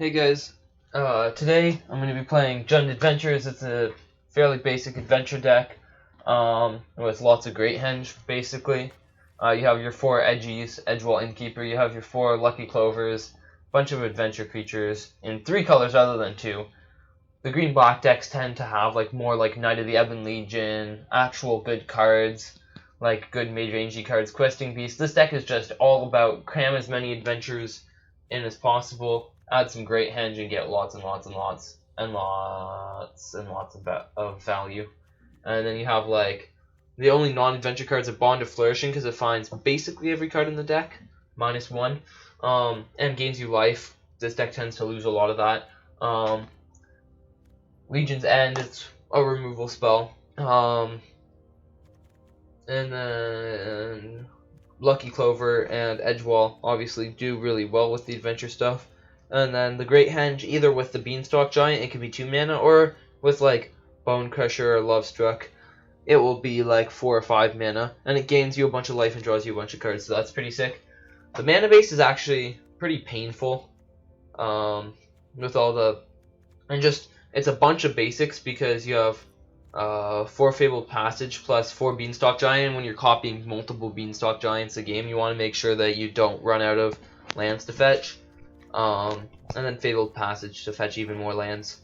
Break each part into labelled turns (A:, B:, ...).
A: Hey guys, today I'm going to be playing Jund Adventures. It's a fairly basic adventure deck with lots of great henge, basically. You have your 4 Edgies, Edgewall, Inkeeper. You have your 4 Lucky Clovers, bunch of adventure creatures in 3 colors rather than 2. The green-black decks tend to have more like Knight of the Ebon Legion, actual good cards, like good mid-rangey cards, Questing Beast. This deck is just all about cram as many adventures in as possible. Add some great henge and get lots and lots and lots and lots and lots of value. And then you have the only non-adventure cards are Bond of Flourishing because it finds basically every card in the deck, -1, and gains you life. This deck tends to lose a lot of that. Legion's End, it's a removal spell. And then Lucky Clover and Edgewall obviously do really well with the adventure stuff. And then the Great Henge, either with the Beanstalk Giant, it can be 2 mana, or with Bone Crusher or Love Struck, it will be 4 or 5 mana, and it gains you a bunch of life and draws you a bunch of cards, so that's pretty sick. The mana base is actually pretty painful, with all the, and just, it's a bunch of basics because you have 4 Fabled Passage plus 4 Beanstalk Giant, and when you're copying multiple Beanstalk Giants a game, you want to make sure that you don't run out of lands to fetch. And then Fabled Passage to fetch even more lands.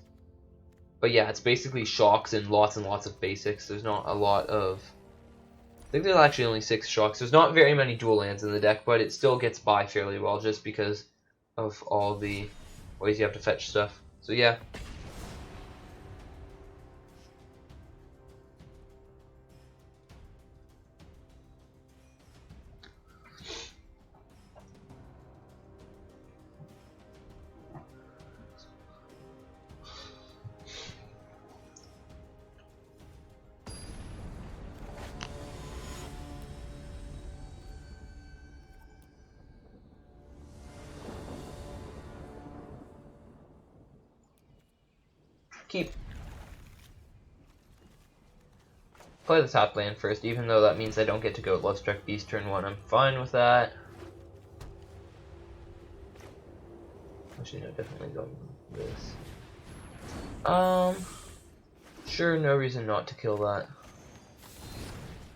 A: But yeah, it's basically shocks and lots of basics. There's not a lot of... I think there's actually only 6 shocks. There's not very many dual lands in the deck, but it still gets by fairly well just because of all the ways you have to fetch stuff. So yeah. Keep. Play the top land first, even though that means I don't get to go Love Struck Beast turn 1. I'm fine with that. Actually, no, definitely going this. Sure, no reason not to kill that.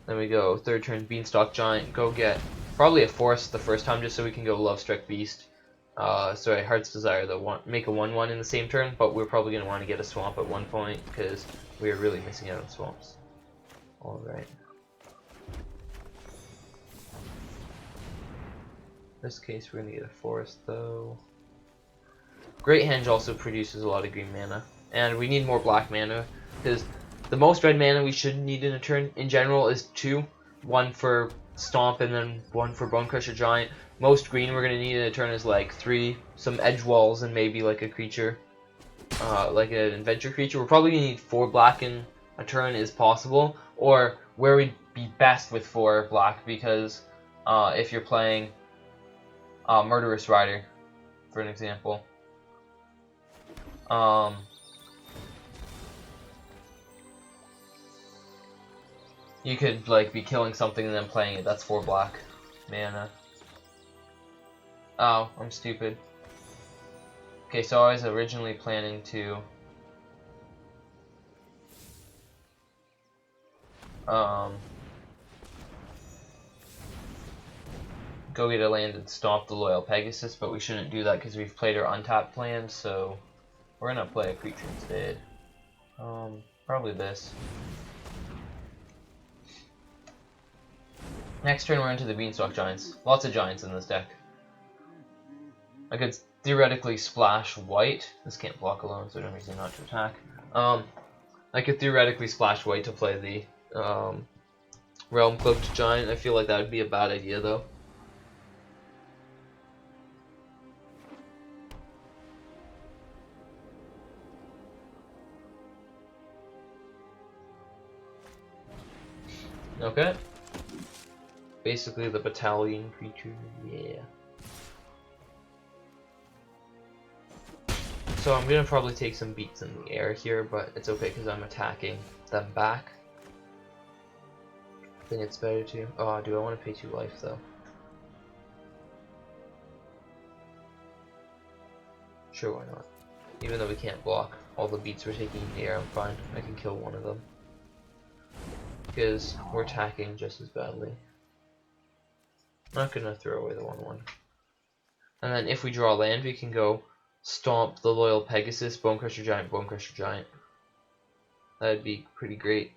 A: Then we go 3rd turn Beanstalk Giant. Go get probably a Forest the first time just so we can go Love Struck Beast. Sorry, Heart's Desire, make a 1/1 in the same turn, but we're probably going to want to get a swamp at one point because we are really missing out on swamps. Alright. In this case, we're going to get a Forest though. Great Henge also produces a lot of green mana, and we need more black mana because the most red mana we should need in a turn in general is 2. 1 for Stomp and then 1 for Bone Crusher Giant. Most green we're going to need in a turn is 3, some edge walls, and maybe a creature, like an adventure creature. We're probably going to need 4 black in a turn is possible, or where we'd be best with 4 black because if you're playing Murderous Rider, for an example. You could be killing something and then playing it. That's 4 black mana. Oh, I'm stupid. Okay, so I was originally planning to go get a land and stomp the Loyal Pegasus, but we shouldn't do that because we've played our untapped land, so we're gonna play a creature instead. Probably this. Next turn we're into the Beanstalk Giants. Lots of giants in this deck. I could theoretically splash white. This can't block alone, so no reason not to attack. I could theoretically splash white to play the Realm Cloaked Giant. I feel like that would be a bad idea though. Okay. Basically the battalion creature, yeah. So I'm gonna probably take some beats in the air here, but it's okay because I'm attacking them back. I think it's better to. Oh, do I want to pay 2 life though? Sure, why not? Even though we can't block all the beats we're taking in the air, I'm fine. I can kill one of them. Because we're attacking just as badly. I'm not gonna throw away the 1/1. And then if we draw land, we can go stomp the Loyal Pegasus, Bone Crusher Giant, Bone Crusher Giant. That'd be pretty great.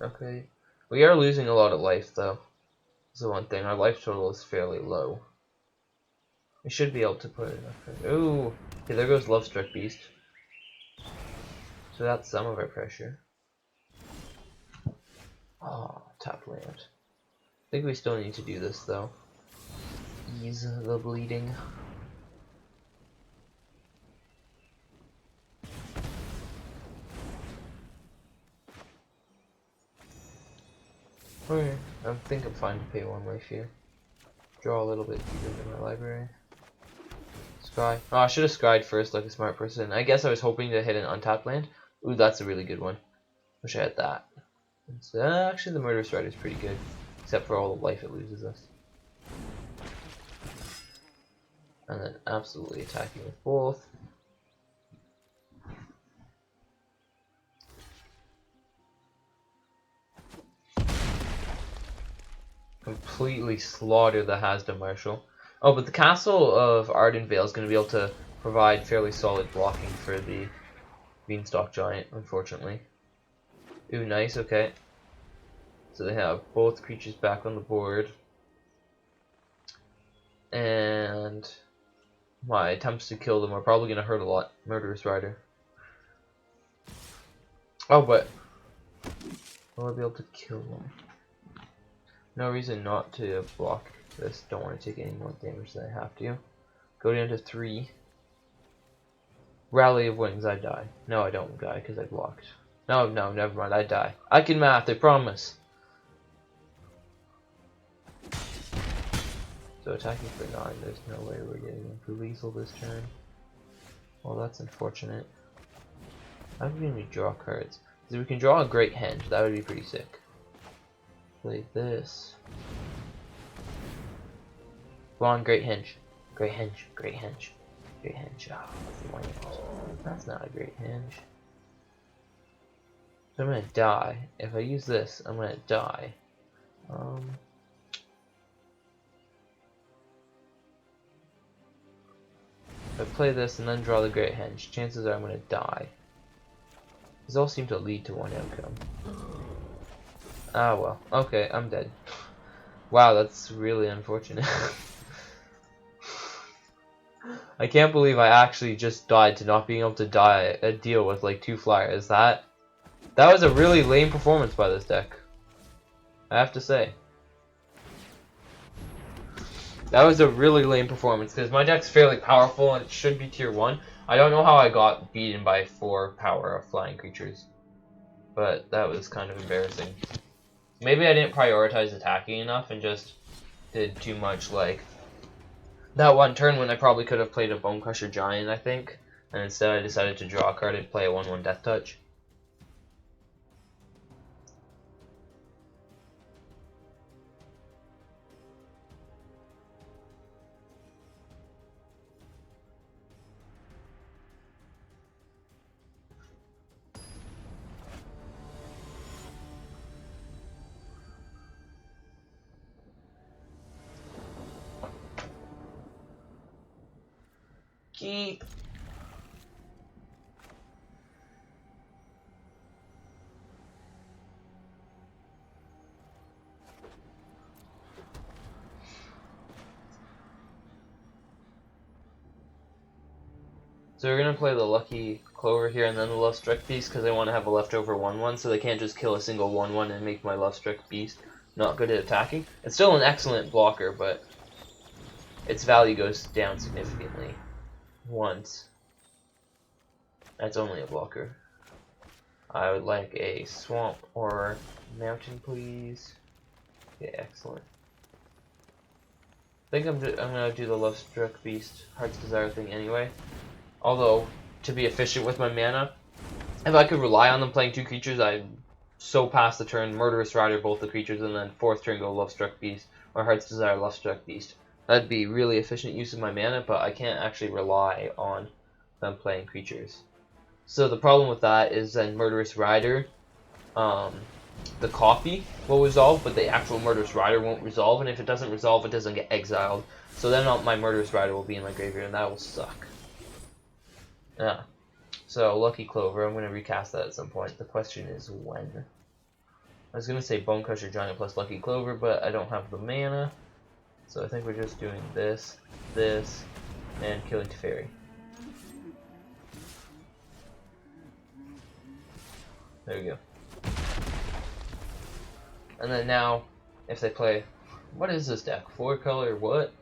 A: Okay. We are losing a lot of life though. That's the one thing. Our life total is fairly low. We should be able to put enough pressure. Ooh! Okay, there goes Love Struck Beast. So that's some of our pressure. Oh, tap land. I think we still need to do this though. Ease the bleeding. Okay, I think I'm fine to pay 1 life here. Draw a little bit deeper than my library. Scry. Oh, I should have scried first like a smart person. I guess I was hoping to hit an untapped land. Ooh, that's a really good one. Wish I had that. Actually, the Murderous Rider is pretty good. Except for all the life it loses us. And then absolutely attacking with both. Completely slaughter the Hasda Marshal. Oh, but the Castle of Ardenvale is going to be able to provide fairly solid blocking for the Beanstalk Giant, unfortunately. Ooh, nice, okay. So they have both creatures back on the board. And my attempts to kill them are probably going to hurt a lot. Murderous Rider. Oh, but will I be able to kill them? No reason not to block this. Don't want to take any more damage than I have to. Go down to 3. Rally of Wings, I die. No, I don't die because I blocked. No, never mind, I die. I can math, I promise. So attacking for 9, there's no way we're getting into lethal this turn. Well, that's unfortunate. How can we draw cards? Because if we can draw a Great Henge, that would be pretty sick. Play this. Go on, Great Henge. Great Henge, Great Henge, Great Henge. Oh, that's the one. That's not a Great Henge. So I'm gonna die. If I use this, I'm gonna die. If I play this and then draw the Great Henge, chances are I'm gonna die. These all seem to lead to one outcome. Ah well, okay, I'm dead. Wow, that's really unfortunate. I can't believe I actually just died to not being able to deal with like 2 flyers. That was a really lame performance by this deck, I have to say. That was a really lame performance because my deck's fairly powerful and it should be tier 1. I don't know how I got beaten by 4 power of flying creatures, but that was kind of embarrassing. Maybe I didn't prioritize attacking enough and just did too much, like that one turn when I probably could have played a Bone Crusher Giant, I think, and instead I decided to draw a card and play a 1/1 Death Touch. Keep. So we're gonna play the Lucky Clover here and then the Love Struck Beast because I want to have a leftover 1/1, so they can't just kill a single 1/1 and make my Love Struck Beast not good at attacking. It's still an excellent blocker, but its value goes down significantly once. That's only a blocker. I would like a swamp or mountain, please. Yeah, excellent. I think I'm gonna do the Love Struck Beast Heart's Desire thing anyway. Although, to be efficient with my mana, if I could rely on them playing 2 creatures, I'd so pass the turn, Murderous Rider both the creatures, and then 4th turn go Love Struck Beast, or Heart's Desire Love Struck Beast. That'd be really efficient use of my mana, but I can't actually rely on them playing creatures. So the problem with that is then Murderous Rider, the copy will resolve, but the actual Murderous Rider won't resolve, and if it doesn't resolve, it doesn't get exiled. So then my Murderous Rider will be in my graveyard, and that will suck. Yeah. So, Lucky Clover, I'm going to recast that at some point. The question is when. I was going to say Bonecrusher Giant plus Lucky Clover, but I don't have the mana. So I think we're just doing this, this, and killing Teferi. There we go. And then now, if they play... What is this deck? 4-color what?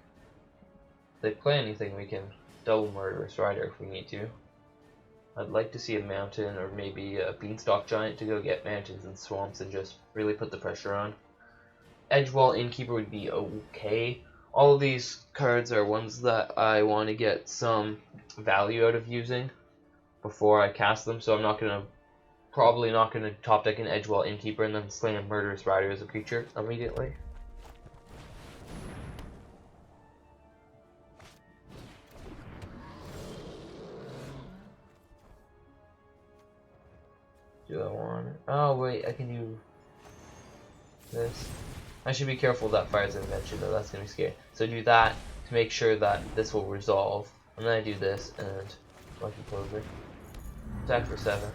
A: If they play anything, we can double Murderous Rider if we need to. I'd like to see a mountain or maybe a Beanstalk Giant to go get mountains and swamps and just really put the pressure on. Edgewall Inkeeper would be okay. All of these cards are ones that I want to get some value out of using before I cast them, so I'm probably not gonna top deck an Edgewall Inkeeper and then slam Murderous Rider as a creature immediately. Do I want it? Oh wait, I can do this. I should be careful that Fire's Invention though, that's gonna be scary. So do that to make sure that this will resolve. And then I do this and Lucky Clover. Attack for 7.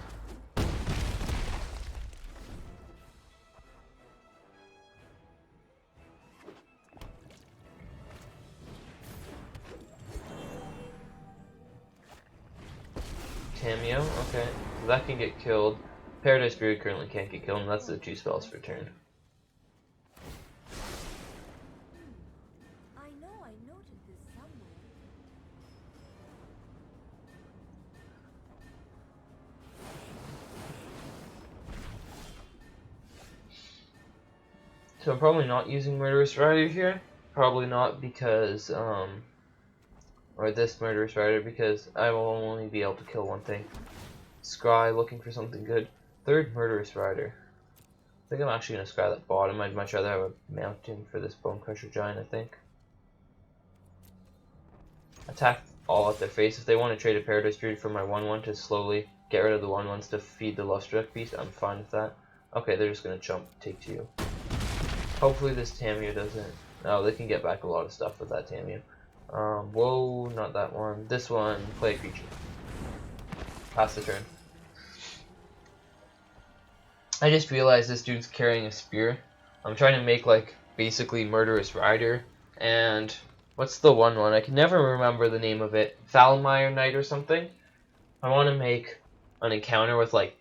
A: Cameo, okay. So that can get killed. Paradise Spirit currently can't get killed, and that's the 2 spells per turn.
B: I know I noted this somewhere.
A: So I'm probably not using Murderous Rider here. Probably not because, or this Murderous Rider, because I will only be able to kill one thing. Scry, looking for something good. 3rd Murderous Rider. I think I'm actually going to scry that bottom. I'd much rather have a mountain for this Bonecrusher Giant, I think. Attack all at their face. If they want to trade a Paradise Spirit for my 1/1 to slowly get rid of the 1/1s to feed the Love Struck Beast, I'm fine with that. Okay, they're just going to chump, take 2. Hopefully this Tameo doesn't... No, they can get back a lot of stuff with that Tameo. Whoa, not that one. This one, play a creature. Pass the turn. I just realized this dude's carrying a spear. I'm trying to make, like, basically Murderous Rider. And what's the 1/1? I can never remember the name of it. Falmire Knight or something? I want to make an encounter with, like,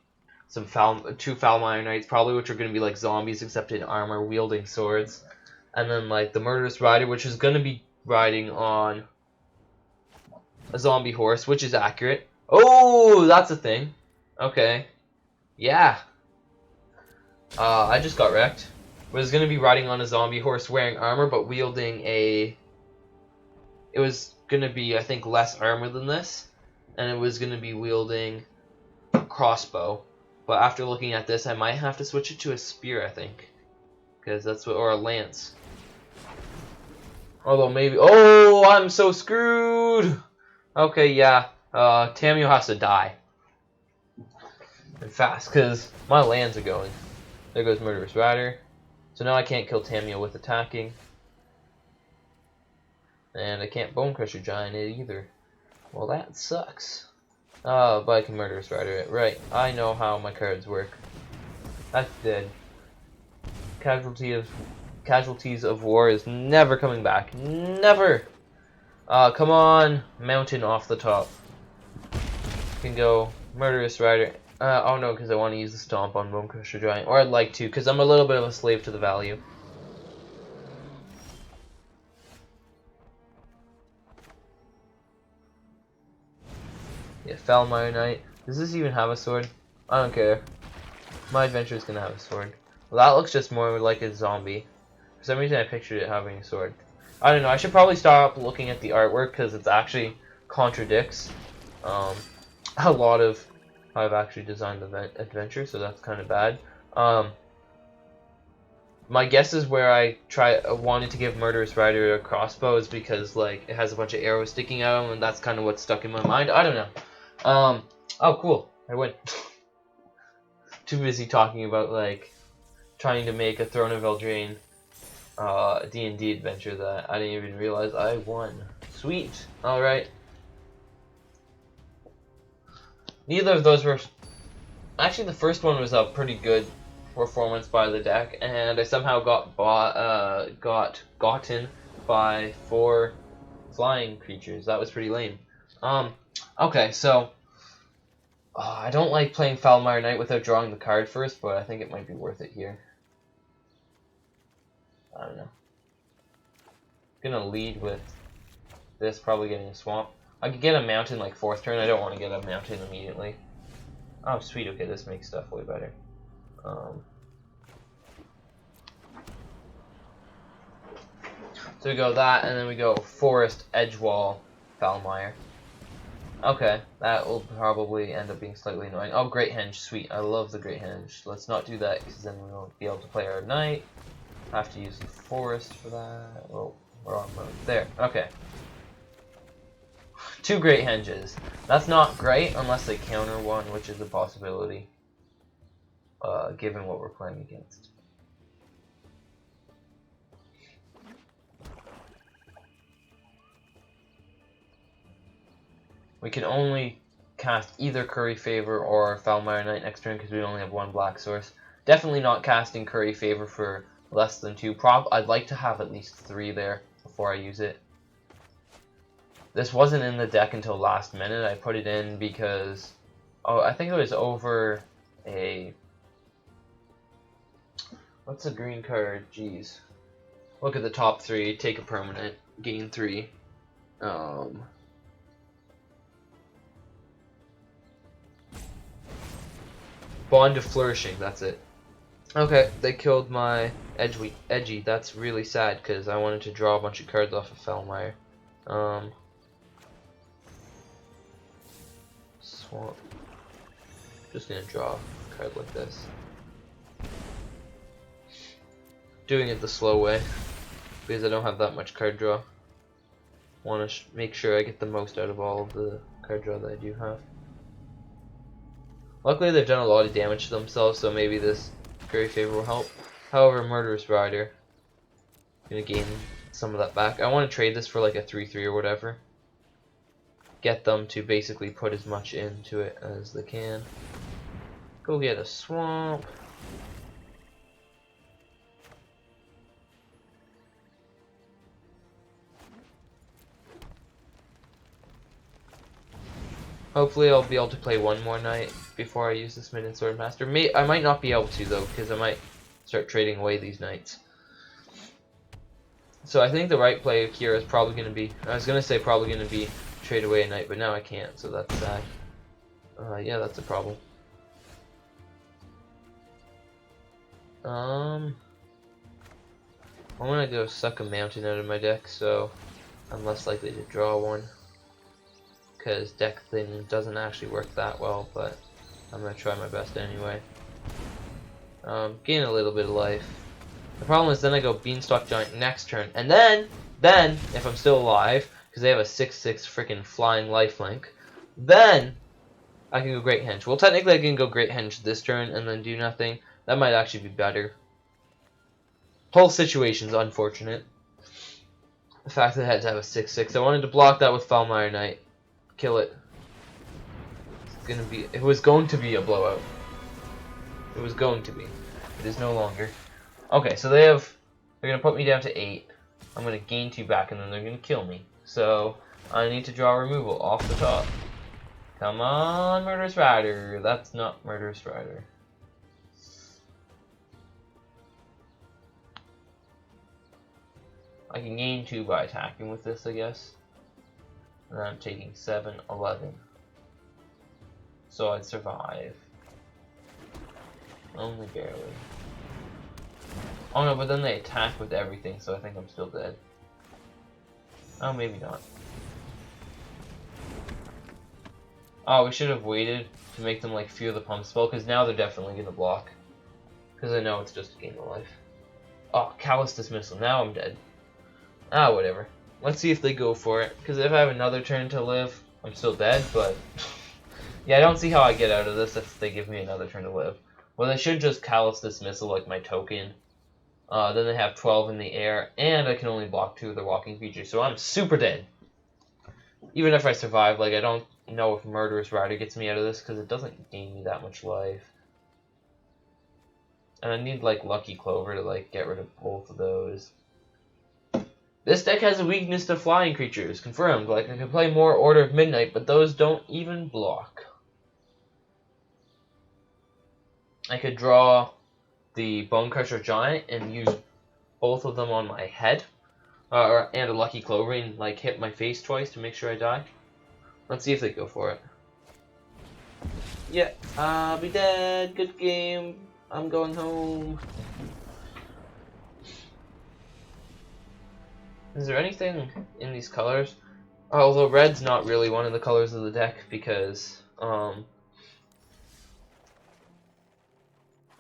A: some 2 Falmire Knights, probably, which are going to be like zombies except in armor, wielding swords. And then, like, the Murderous Rider, which is going to be riding on a zombie horse, which is accurate. Oh, that's a thing. Okay. Yeah. I just got wrecked. Was going to be riding on a zombie horse wearing armor, but wielding a... It was going to be, I think, less armor than this. And it was going to be wielding a crossbow. But after looking at this, I might have to switch it to a spear, I think. Because that's what... Or a lance. Although maybe... Oh, I'm so screwed! Okay, yeah. Tameo has to die. And fast, because my lands are going. There goes Murderous Rider. So now I can't kill Tameo with attacking. And I can't Bonecrusher Giant it either. Well, that sucks. But I can Murderous Rider it. Right, I know how my cards work. That's dead. Casualties of War is never coming back. Never! Come on! Mountain off the top. can go Murderous Rider. Oh no, because I want to use the Stomp on Bone Crusher Giant. Or I'd like to, because I'm a little bit of a slave to the value. Yeah, Falmire Knight. Does this even have a sword? I don't care. My adventure is going to have a sword. Well, that looks just more like a zombie. For some reason I pictured it having a sword. I don't know, I should probably stop looking at the artwork because it actually contradicts a lot of how I've actually designed the adventure, so that's kind of bad. My guess is where I wanted to give Murderous Rider a crossbow is because like it has a bunch of arrows sticking out, and that's kind of what's stuck in my mind. I don't know. Oh cool, I win. Too busy talking about like trying to make a Throne of Eldraine D&D adventure that I didn't even realize I won. Sweet. All right. Neither of those were. Actually, the first one was a pretty good performance by the deck, and I somehow got gotten by 4 flying creatures. That was pretty lame. Okay, so I don't like playing Falmire Knight without drawing the card first, but I think it might be worth it here. I don't know. Gonna lead with this, probably getting a swamp. I could get a mountain like 4th turn. I don't want to get a mountain immediately. Oh, sweet. Okay, this makes stuff way better. So we go that, and then we go Forest, Edgewall, Falmire. Okay, that will probably end up being slightly annoying. Oh, Great Henge. Sweet. I love the Great Henge. Let's not do that, because then we won't be able to play our Knight. Have to use the Forest for that. Oh, wrong mode. There. Okay. 2 Great Henges. That's not great unless they counter one, which is a possibility, given what we're playing against. We can only cast either Curry Favor or Falmire Knight next turn because we only have 1 black source. Definitely not casting Curry Favor for less than 2. I'd like to have at least 3 there before I use it. This wasn't in the deck until last minute. I put it in because, I think it was over a, what's a green card? Jeez. Look at the top 3, take a permanent, gain 3. Bond of Flourishing, that's it. Okay, they killed my Edgy. That's really sad because I wanted to draw a bunch of cards off of Falmire. Swamp. Just gonna draw a card like this. Doing it the slow way because I don't have that much card draw. Want to make sure I get the most out of all of the card draw that I do have. Luckily, they've done a lot of damage to themselves, so maybe this Curry Favor will help. However, Murderous Rider, gonna gain some of that back. I want to trade this for like a 3/3 or whatever. Get them to basically put as much into it as they can. Go get a swamp. Hopefully I'll be able to play one more night before I use this Midden Swordmaster. I might not be able to though, because I might start trading away these nights. So I think the right play here is probably going to be, I was going to say probably going to be trade away a night, but now I can't, so that's sad. Yeah, that's a problem. I'm going to go suck a mountain out of my deck, so I'm less likely to draw one. Because deck thin doesn't actually work that well, but I'm going to try my best anyway. Gain a little bit of life. The problem is then I go Beanstalk Giant next turn, and then if I'm still alive, because they have a 6/6 freaking flying lifelink, then I can go Great Henge. Well, technically I can go Great Henge this turn and then do nothing. That might actually be better. Whole situation's unfortunate. The fact that I had to have a 6/6. I wanted to block that with Falmire Knight. Kill it. It was going to be a blowout. It was going to be. It is no longer. Okay, so they're gonna put me down to 8. I'm gonna gain 2 back, and then they're gonna kill me. So I need to draw removal off the top. Come on, Murderous Rider. That's not Murderous Rider. I can gain 2 by attacking with this, I guess. And I'm taking 7, 11. So I'd survive. Only barely. Oh no, but then they attack with everything, so I think I'm still dead. Oh, maybe not. Oh, we should have waited to make them like fear the pump spell, because now they're definitely gonna block. Because I know it's just a game of life. Oh, Callous Dismissal. Now I'm dead. Ah, whatever. Let's see if they go for it. Because if I have another turn to live, I'm still dead, but... yeah, I don't see how I get out of this if they give me another turn to live. Well, they should just Callous Dismissal like my token. Then they have 12 in the air, and I can only block 2 of the walking creatures, so I'm super dead. Even if I survive, like, I don't know if Murderous Rider gets me out of this, because it doesn't gain me that much life. And I need, like, Lucky Clover to, like, get rid of both of those. This deck has a weakness to flying creatures, confirmed. Like, I can play more Order of Midnight, but those don't even block. I could draw the Bone Crusher Giant and use both of them on my head. And a Lucky Clover and, like, hit my face twice to make sure I die. Let's see if they go for it. Yeah, I'll be dead. Good game. I'm going home. Is there anything in these colors? Although red's not really one of the colors of the deck because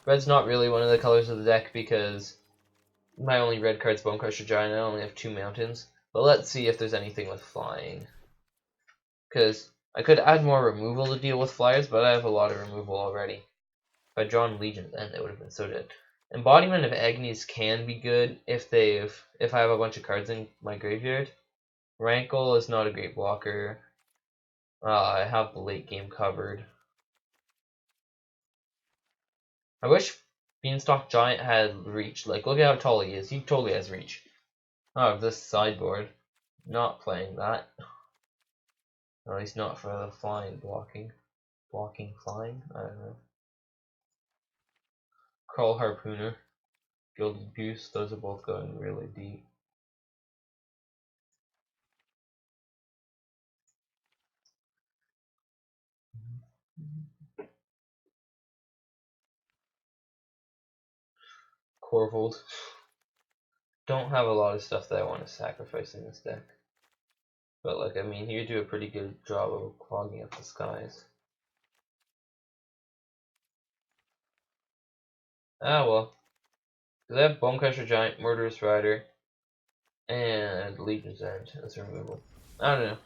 A: red's not really one of the colors of the deck because my only red card's Bone Crusher Giant. I only have 2 mountains. But let's see if there's anything with flying. Because I could add more removal to deal with flyers, but I have a lot of removal already. If I'd drawn Legion then, they would have been so dead. Embodiment of Agnes can be good if I have a bunch of cards in my graveyard. Rankle is not a great blocker. I have the late game covered. I wish Beanstalk Giant had reach. Like, look at how tall he is. He totally has reach. Oh, this sideboard. Not playing that. Or at least not for the flying blocking. Blocking flying? I don't know. Crawl Harpooner. Gilded Goose. Those are both going really deep. Corvold. Don't have a lot of stuff that I want to sacrifice in this deck. But, like, I mean, you do a pretty good job of clogging up the skies. Ah, well. Because I have Bone Crusher Giant, Murderous Rider, and Legion's End as removal. I don't know.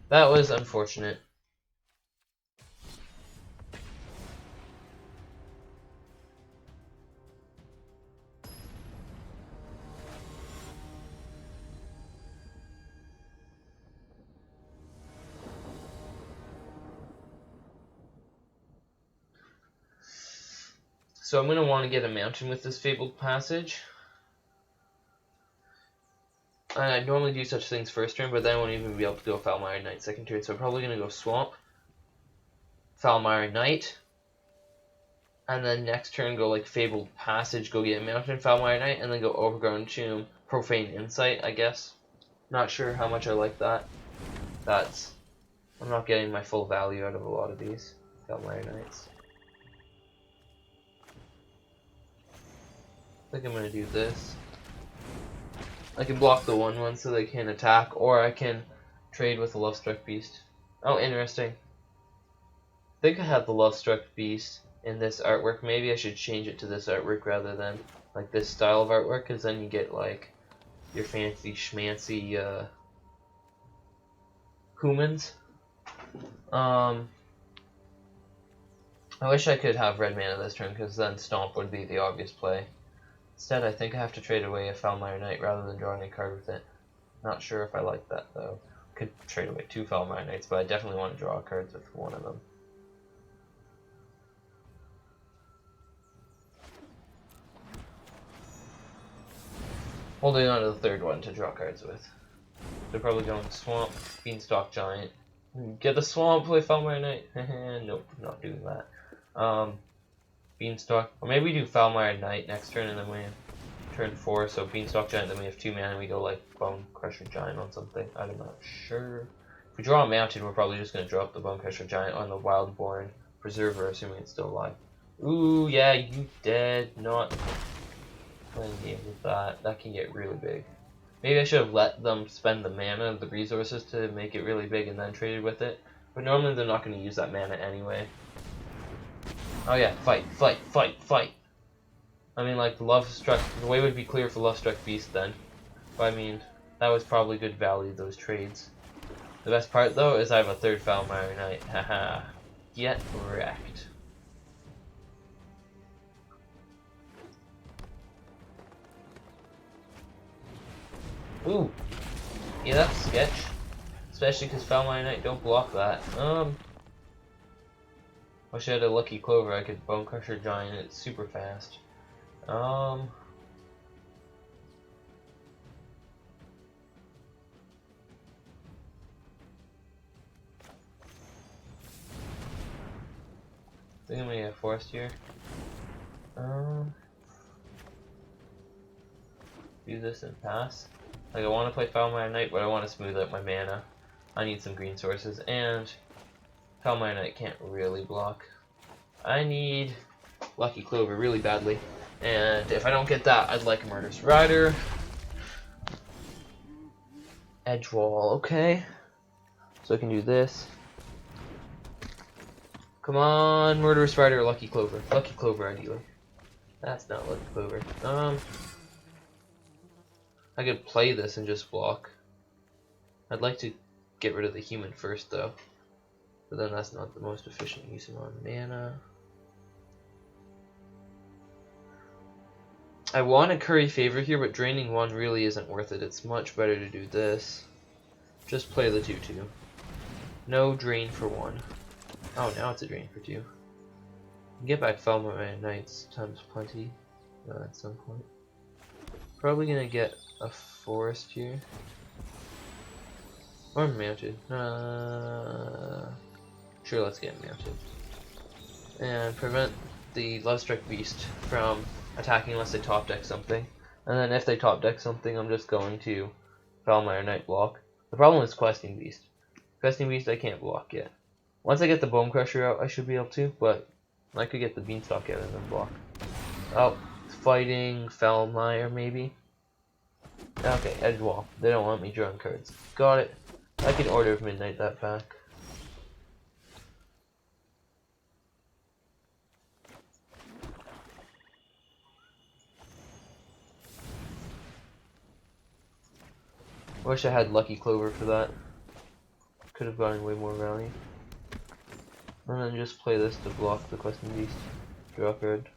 A: That was unfortunate. So I'm going to want to get a mountain with this Fabled Passage. And I normally do such things first turn, but then I won't even be able to go Foulmire Knight second turn. So I'm probably going to go Swamp, Foulmire Knight, and then next turn go like Fabled Passage, go get a mountain, Foulmire Knight, and then go Overgrown Tomb, Profane Insight, I guess. Not sure how much I like that. I'm not getting my full value out of a lot of these Foulmire Knights. I think I'm going to do this. I can block the 1/1 so they can attack, or I can trade with the Lovestruck Beast. Oh, interesting. I think I have the Lovestruck Beast in this artwork. Maybe I should change it to this artwork rather than like this style of artwork, because then you get like your fancy schmancy humans. I wish I could have red mana this turn, because then Stomp would be the obvious play. Instead, I think I have to trade away a Foulmire Knight rather than drawing a card with it. Not sure if I like that, though. Could trade away 2 Foulmire Knights, but I definitely want to draw cards with one of them. Holding on to the third one to draw cards with. They're probably going Swamp, Beanstalk Giant, Get the swamp, play Foulmire Knight. Nope, not doing that. Beanstalk. Or maybe we do Foulmire Knight next turn and then we have turn 4, so Beanstalk Giant, then we have 2 mana and we go like Bone Crusher Giant on something. I'm not sure. If we draw a Mountain, we're probably just going to drop the Bone Crusher Giant on the Wildborn Preserver, assuming it's still alive. Ooh, yeah, you dead. Not playing games with that. That can get really big. Maybe I should have let them spend the mana, the resources to make it really big and then traded with it. But normally they're not going to use that mana anyway. Oh yeah, fight, fight, fight, fight. I mean, like, the way would be clear for Lovestruck Beast then. But I mean, that was probably good value, those trades. The best part, though, is I have a 3rd Foulmire Knight. Haha. Get wrecked. Ooh. Yeah, that's sketch. Especially because Foulmire Knight don't block that. Wish I had a Lucky Clover, I could Bone Crusher Giant it super fast. I think I'm gonna get Forest here. Do this and pass. Like, I want to play Foulmire Knight, but I want to smooth out my mana. I need some green sources, and Foulmire Knight can't really block. I need Lucky Clover really badly, and if I don't get that, I'd like a Murderous Rider. Edgewall, okay. So I can do this. Come on, Murderous Rider or Lucky Clover. Lucky Clover, ideally. That's not Lucky Clover. I could play this and just block. I'd like to get rid of the human first, though. But then that's not the most efficient use of my mana. I want to curry favor here, but draining 1 really isn't worth it. It's much better to do this. Just play the 2/2. No drain for 1. Oh, now it's a drain for 2. Get back Foulmire Knights times plenty at some point. Probably gonna get a Forest here. Or Mounted. Sure, let's get Mounted. And prevent the Lovestruck Beast from attacking unless they top deck something. And then if they top deck something, I'm just going to Foulmire Knight block. The problem is Questing Beast. Questing Beast I can't block yet. Once I get the Bone Crusher out, I should be able to, but I could get the Beanstalk out and then block. Oh, fighting Foulmire maybe? Okay, Edgewall. They don't want me drawing cards. Got it. I can Order of Midnight that back. Wish I had Lucky Clover for that. Could have gotten way more value. And then just play this to block the Questing Beast. Draw a card.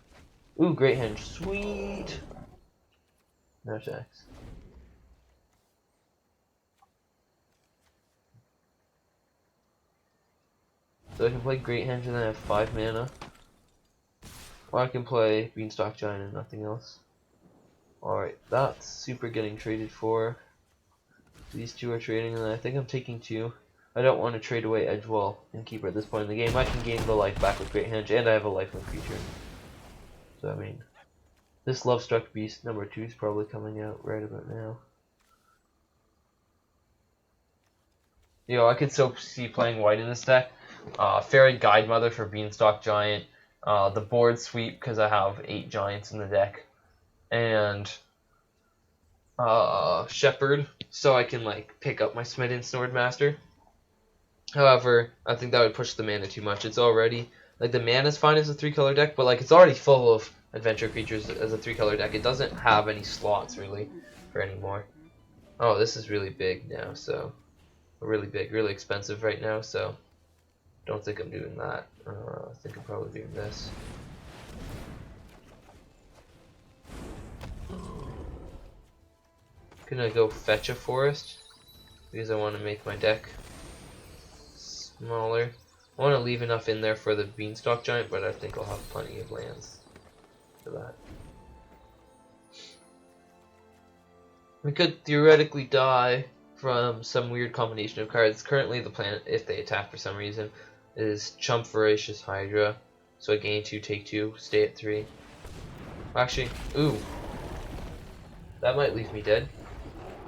A: Ooh, Great Henge. Sweet! No attacks. So I can play Great Henge and then have 5 mana. Or I can play Beanstalk Giant and nothing else. Alright, that's super getting traded for. These 2 are trading, and I think I'm taking 2. I don't want to trade away Edgewall and Inkeeper at this point in the game. I can gain the life back with Great Henge, and I have a lifelink creature. So I mean, this Lovestruck Beast number 2 is probably coming out right about now. You know, I could still see playing white in this deck. Fairy Guide Mother for Beanstalk Giant. The board sweep because I have 8 giants in the deck. And Shepherd, so I can like pick up my Smitten Swordmaster. However, I think that would push the mana too much. It's already, like, the mana's fine as a 3-color deck, but like it's already full of adventure creatures as a 3-color deck. It doesn't have any slots really for any more. Oh, this is really big now, so really big, really expensive right now, so don't think I'm doing that. I think I'm probably doing this. Gonna go fetch a Forest because I want to make my deck smaller. I want to leave enough in there for the Beanstalk Giant, but I think I'll have plenty of lands for that. We could theoretically die from some weird combination of cards. Currently, the plan, if they attack for some reason, is Chump Voracious Hydra. So I gain 2, take 2, stay at 3. Actually, ooh. That might leave me dead.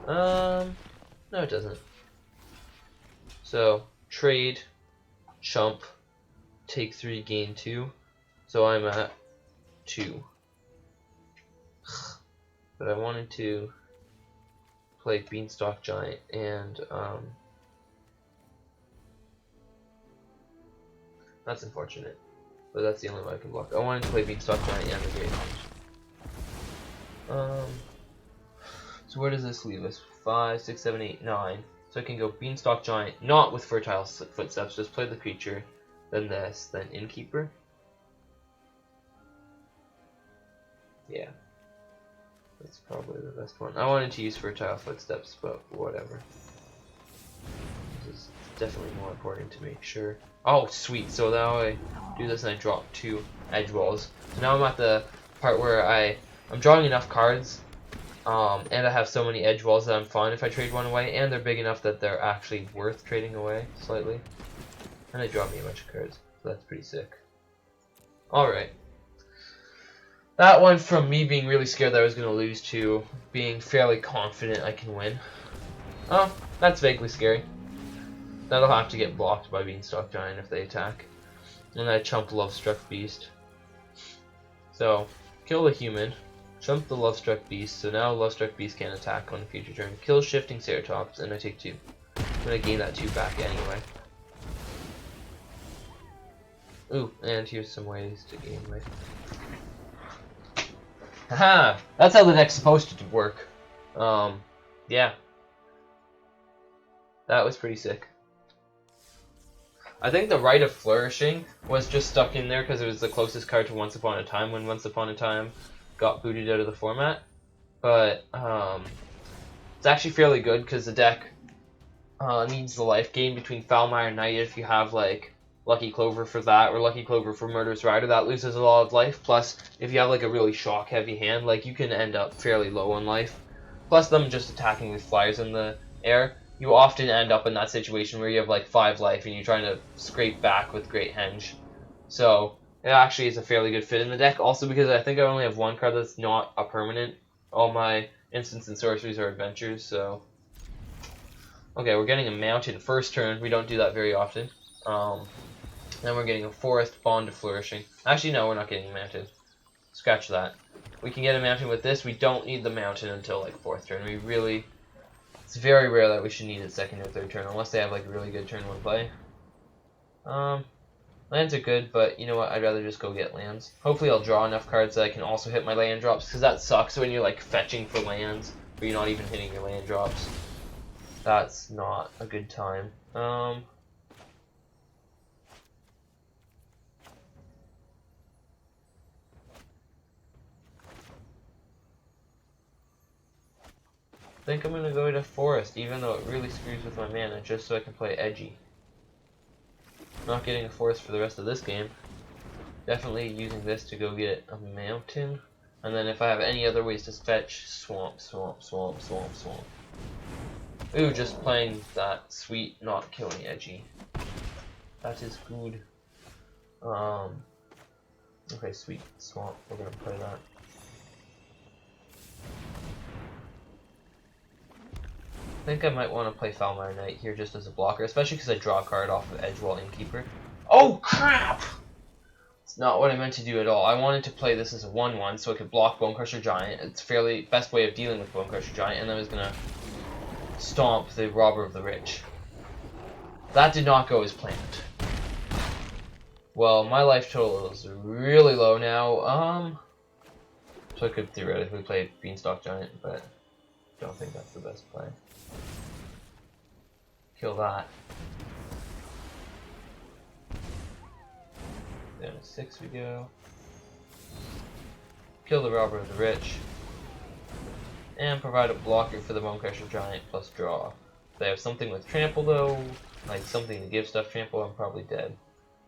A: No it doesn't. So, trade, Chump, take 3, gain 2. So I'm at 2. But I wanted to play Beanstalk Giant and that's unfortunate. But that's the only way I can block. I wanted to play Beanstalk Giant and the Great Henge. So where does this leave us? 5, 6, 7, 8, 9. So I can go Beanstalk Giant, not with Fertile Footsteps, just play the creature, then this, then Inkeeper. Yeah. That's probably the best one. I wanted to use Fertile Footsteps, but whatever. This is definitely more important to make sure. Oh, sweet. So now I do this and I drop 2 Edgewalls. So now I'm at the part where I'm drawing enough cards, and I have so many Edgewalls that I'm fine if I trade one away, and they're big enough that they're actually worth trading away slightly. And they draw me a bunch of cards, so that's pretty sick. Alright. That went from me being really scared that I was going to lose to being fairly confident I can win. Oh, that's vaguely scary. That'll have to get blocked by Beanstalk Giant if they attack. And I chump Lovestruck Beast. So, kill the human, chump the Lovestruck Beast, so now Lovestruck Beast can't attack on a future turn. Kill Shifting Ceratops, and I take 2. I'm going to gain that 2 back anyway. Ooh, and here's some ways to gain life. Haha! That's how the deck's supposed to work. Yeah. That was pretty sick. I think the Rite of Flourishing was just stuck in there because it was the closest card to Once Upon a Time when Once Upon a Time got booted out of the format. But, it's actually fairly good because the deck needs the life gain between Foulmire Knight if you have, like, Lucky Clover for that, or Lucky Clover for Murderous Rider, that loses a lot of life. Plus, if you have like a really shock heavy hand, like you can end up fairly low on life. Plus them just attacking with flyers in the air, you often end up in that situation where you have like 5 life and you're trying to scrape back with Great Henge. So, it actually is a fairly good fit in the deck, also because I think I only have 1 card that's not a permanent. All my instants and sorceries are adventures, so... Okay, we're getting a mountain first turn, we don't do that very often. Then we're getting a forest, Bond of Flourishing. Actually, no, we're not getting a mountain. Scratch that. We can get a mountain with this. We don't need the mountain until like 4th turn. We really... It's very rare that we should need it 2nd or 3rd turn, unless they have like a really good turn 1 play. Lands are good, but you know what? I'd rather just go get lands. Hopefully I'll draw enough cards that I can also hit my land drops, because that sucks when you're like fetching for lands, but you're not even hitting your land drops. That's not a good time. I think I'm going to go to Forest, even though it really screws with my mana, just so I can play edgy. Not getting a Forest for the rest of this game. Definitely using this to go get a mountain. And then if I have any other ways to fetch, swamp, swamp, swamp, swamp, swamp. Ooh, just playing that sweet, not killing edgy. That is good. Okay, sweet, swamp, we're going to play that. I think I might want to play Foulmire Knight here just as a blocker, especially because I draw a card off of Edgewall Inkeeper. Oh crap! It's not what I meant to do at all. I wanted to play this as a 1/1 so I could block Bonecrusher Giant. It's fairly best way of dealing with Bonecrusher Giant, and then I was gonna stomp the Robber of the Rich. That did not go as planned. Well, my life total is really low now. So I could theoretically play Beanstalk Giant, but I don't think that's the best play. Kill that. Down to 6 we go. Kill the Robber of the Rich. And provide a blocker for the Bonecrusher Giant plus draw. If they have something with trample though, like something to give stuff trample, I'm probably dead.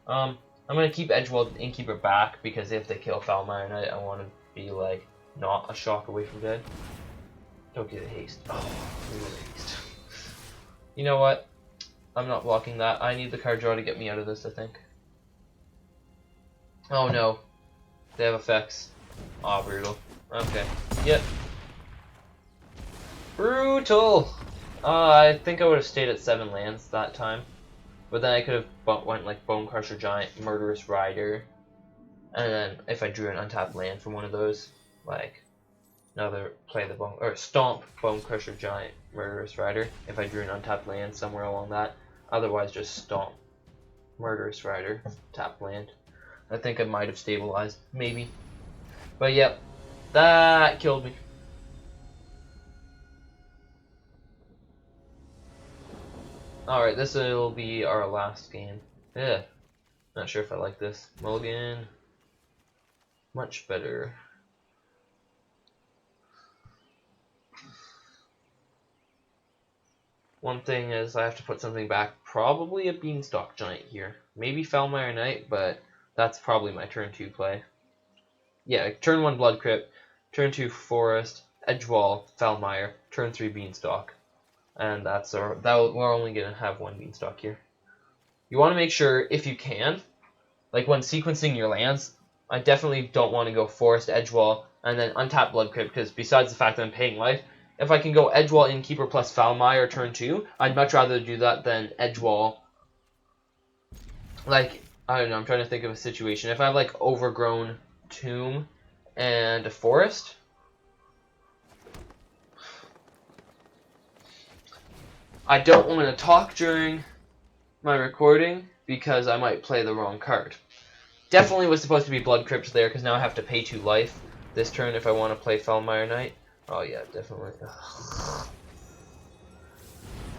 A: I'm gonna keep Edgewall Innkeeper back because if they kill Foulmire Knight, I want to be like not a shock away from dead. Don't get a haste. Oh, really haste. You know what? I'm not blocking that. I need the card draw to get me out of this, I think. Oh no. They have effects. Aw, brutal. Okay. Yep. Brutal! I think I would have stayed at 7 lands that time. But then I could have went like Bone Crusher Giant, Murderous Rider. And then if I drew an untapped land from one of those, like another play the Stomp, Bone Crusher Giant, Murderous Rider. If I drew an untapped land somewhere along that. Otherwise just Stomp, Murderous Rider, tap land. I think I might have stabilized, maybe. But yep, that killed me. Alright, this will be our last game. Yeah, not sure if I like this. Mulligan, much better. One thing is I have to put something back, probably a Beanstalk Giant here. Maybe Foulmire Knight, but that's probably my turn 2 play. Yeah, turn 1 Blood Crypt, turn 2 Forest, Edgewall, Foulmire, turn 3 Beanstalk. And that's we're only going to have 1 Beanstalk here. You want to make sure, if you can, like when sequencing your lands, I definitely don't want to go Forest, Edgewall, and then untap Blood Crypt, because besides the fact that I'm paying life, if I can go Edgewall, Inkeeper plus Foulmire turn 2, I'd much rather do that than Edgewall. Like, I don't know, I'm trying to think of a situation. If I have like Overgrown Tomb and a Forest, I don't want to talk during my recording because I might play the wrong card. Definitely was supposed to be Blood Crypt there because now I have to pay 2 life this turn if I want to play Foulmire Knight. Oh yeah, definitely. Ugh.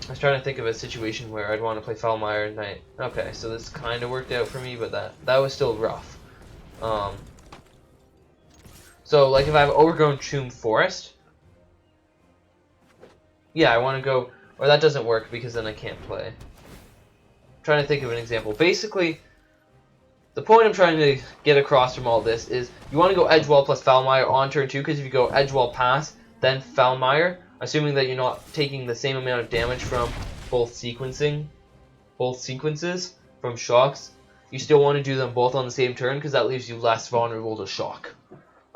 A: I was trying to think of a situation where I'd want to play Foulmire Knight. Okay, so this kind of worked out for me, but that was still rough. So like if I have Overgrown Tomb Forest, yeah, I want to go, or that doesn't work because then I can't play. I'm trying to think of an example. Basically, the point I'm trying to get across from all this is you want to go Edgewall plus Foulmire on turn 2, because if you go Edgewall pass, then Foulmire, assuming that you're not taking the same amount of damage from both sequences from shocks, you still want to do them both on the same turn because that leaves you less vulnerable to shock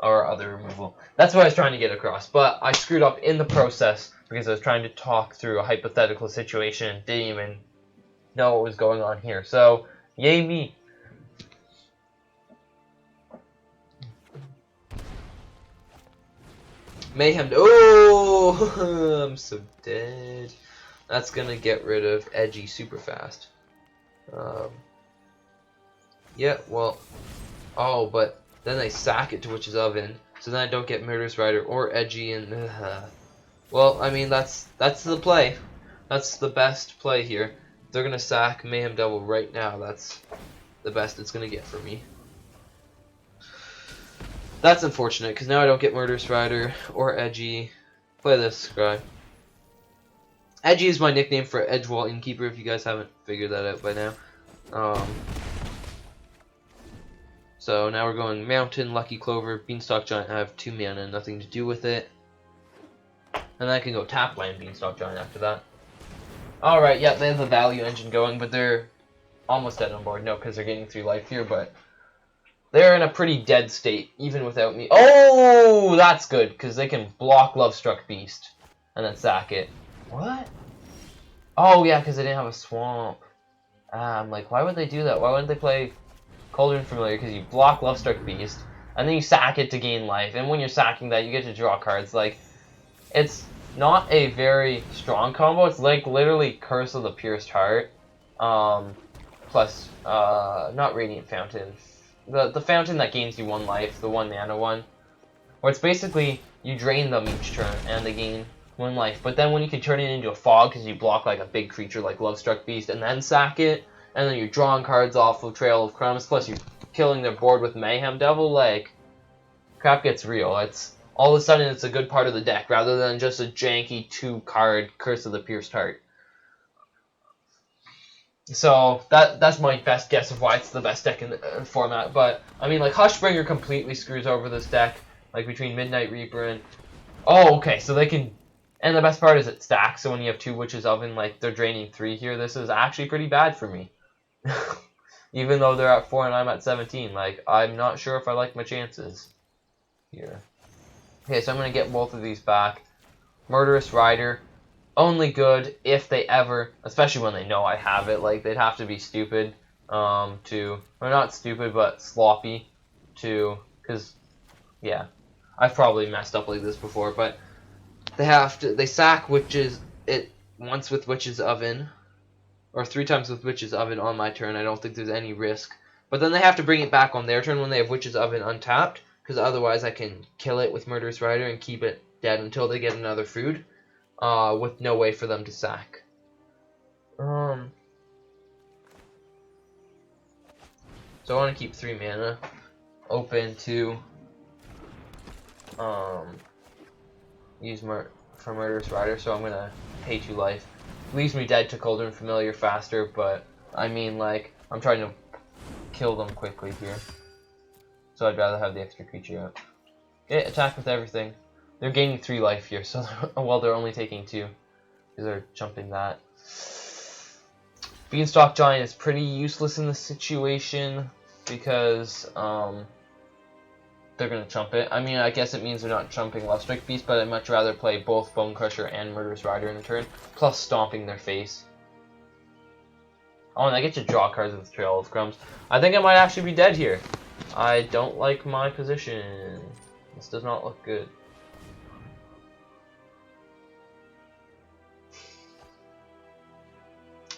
A: or other removal. That's what I was trying to get across, but I screwed up in the process because I was trying to talk through a hypothetical situation, didn't even know what was going on here. So, yay me. Mayhem. Oh, I'm so dead. That's gonna get rid of Edgy super fast. Yeah, well. Oh, but then they sack it to Witch's Oven, so then I don't get Murderous Rider or Edgy, and well, I mean that's the play. That's the best play here. They're gonna sack Mayhem Devil right now. That's the best it's gonna get for me. That's unfortunate, because now I don't get Murderous Rider or Edgy. Play this, Scry. Edgy is my nickname for Edgewall Inkeeper, if you guys haven't figured that out by now. So now we're going Mountain, Lucky Clover, Beanstalk Giant. I have 2 mana, nothing to do with it. And then I can go tap land Beanstalk Giant after that. Alright, yeah, they have the value engine going, but they're almost dead on board. No, because they're getting 3 life here, but they're in a pretty dead state, even without me. Oh, that's good, because they can block Lovestruck Beast and then sack it. What? Oh, yeah, because they didn't have a swamp. I'm like, why would they do that? Why wouldn't they play Cauldron Familiar? Because you block Lovestruck Beast, and then you sack it to gain life. And when you're sacking that, you get to draw cards. Like, it's not a very strong combo. It's like literally Curse of the Pierced Heart, plus, not Radiant Fountain. The fountain that gains you 1 life, the 1 mana one, where it's basically you drain them each turn and they gain 1 life. But then when you can turn it into a fog because you block like a big creature like Lovestruck Beast and then sack it, and then you're drawing cards off the Trail of Crumbs, plus you're killing their board with Mayhem Devil, like, crap gets real. It's all of a sudden it's a good part of the deck rather than just a janky 2-card Curse of the Pierced Heart. So that's my best guess of why it's the best deck in the format. But I mean, like, Hushbringer completely screws over this deck, like between Midnight Reaper and oh, okay, so they can And the best part is it stacks, so when you have 2 Witch's Oven, like, they're draining 3 here, this is actually pretty bad for me. Even though they're at 4 and I'm at 17, like, I'm not sure if I like my chances here. Okay, so I'm going to get both of these back. Murderous Rider, only good if they ever, especially when they know I have it, like, they'd have to be stupid or not stupid, but sloppy because, yeah, I've probably messed up like this before, but they sack once with Witch's Oven, or 3 times with Witch's Oven on my turn. I don't think there's any risk. But then they have to bring it back on their turn when they have Witch's Oven untapped, because otherwise I can kill it with Murderous Rider and keep it dead until they get another food, with no way for them to sack. So I want to keep 3 mana open to use for Murderous Rider, so I'm going to pay 2 life. Leaves me dead to Cauldron Familiar faster, but I mean, like, I'm trying to kill them quickly here. So I'd rather have the extra creature out. Okay, attack with everything. They're gaining 3 life here, so well, they're only taking 2 because they're jumping that. Beanstalk Giant is pretty useless in this situation because they're going to chump it. I mean, I guess it means they're not chumping Love Strike Beast, but I'd much rather play both Bone Crusher and Murderous Rider in the turn, plus stomping their face. Oh, and I get to draw cards with Trail of Crumbs. I think I might actually be dead here. I don't like my position. This does not look good.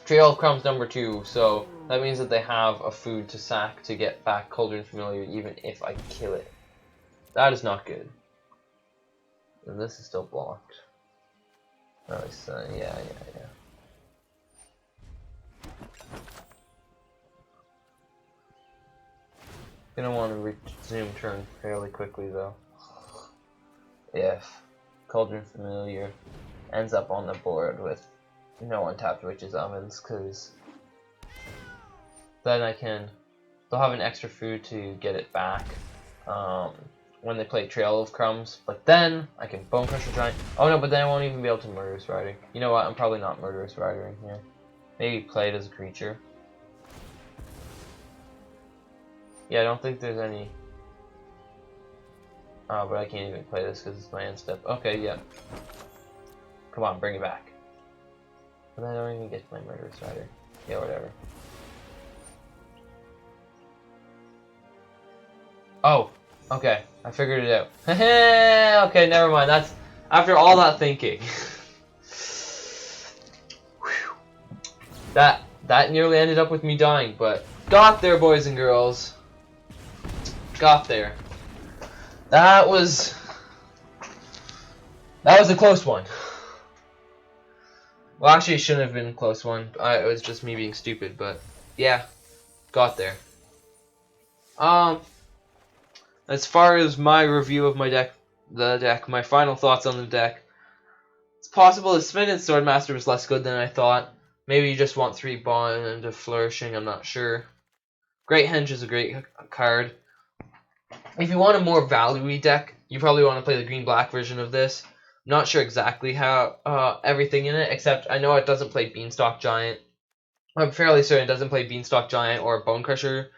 A: Trail of Crumbs number 2, so that means that they have a food to sack to get back Cauldron Familiar even if I kill it. That is not good. And this is still blocked. Nice, yeah. Gonna want to resume turn fairly quickly though. If Cauldron Familiar ends up on the board with no untapped Witch's Ovens, because then they'll have an extra food to get it back when they play Trail of Crumbs, but then I can Bone Crusher Giant. Oh no, but then I won't even be able to Murderous Rider. You know what, I'm probably not Murderous Rider in here. Maybe play it as a creature. Yeah, I don't think there's any. Oh, but I can't even play this because it's my end step. Okay, yeah. Come on, bring it back. But I don't even get my Murderous Rider. Yeah, whatever. Oh, okay. I figured it out. Okay, never mind. That's after all that thinking. that nearly ended up with me dying, but got there, boys and girls. Got there. That was a close one. Well, actually, it shouldn't have been a close one. It was just me being stupid, but yeah, got there. As far as my review of my my final thoughts on the deck, it's possible the Smitten Swordmaster was less good than I thought. Maybe you just want 3 Bond and a Flourishing, I'm not sure. Great Henge is a great card. If you want a more value-y deck, you probably want to play the green-black version of this. I'm not sure exactly how everything in it, except I know it doesn't play Beanstalk Giant. I'm fairly certain it doesn't play Beanstalk Giant or Bone Crusher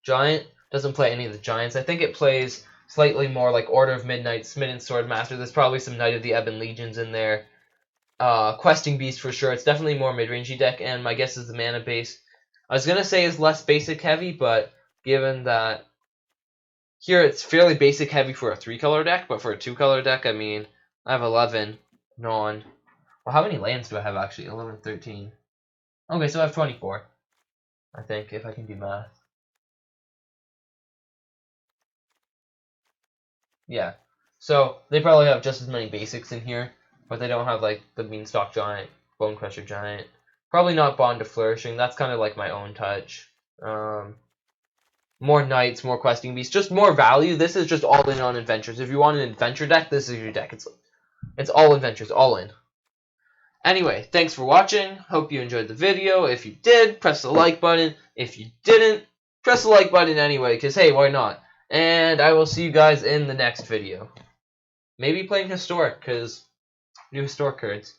A: Giant. Doesn't play any of the Giants. I think it plays slightly more like Order of Midnight, Smitten Swordmaster. There's probably some Knight of the Ebon Legions in there. Questing Beast for sure. It's definitely more mid-rangey deck, and my guess is the mana base. I was going to say is less basic heavy, but given that here it's fairly basic heavy for a 3-color deck, but for a 2-color deck, I mean, I have 11 non. Well, how many lands do I have actually? 11, 13. Okay, so I have 24. I think, if I can do math. Yeah. So they probably have just as many basics in here, but they don't have like the Beanstalk Giant, Bone Crusher Giant. Probably not Bond to Flourishing. That's kind of like my own touch. More Knights, more Questing Beasts, just more value. This is just all in on adventures. If you want an adventure deck, this is your deck. It's all adventures, all in. Anyway, thanks for watching. Hope you enjoyed the video. If you did, press the like button. If you didn't, press the like button anyway, because hey, why not? And I will see you guys in the next video. Maybe playing Historic, because new historic cards.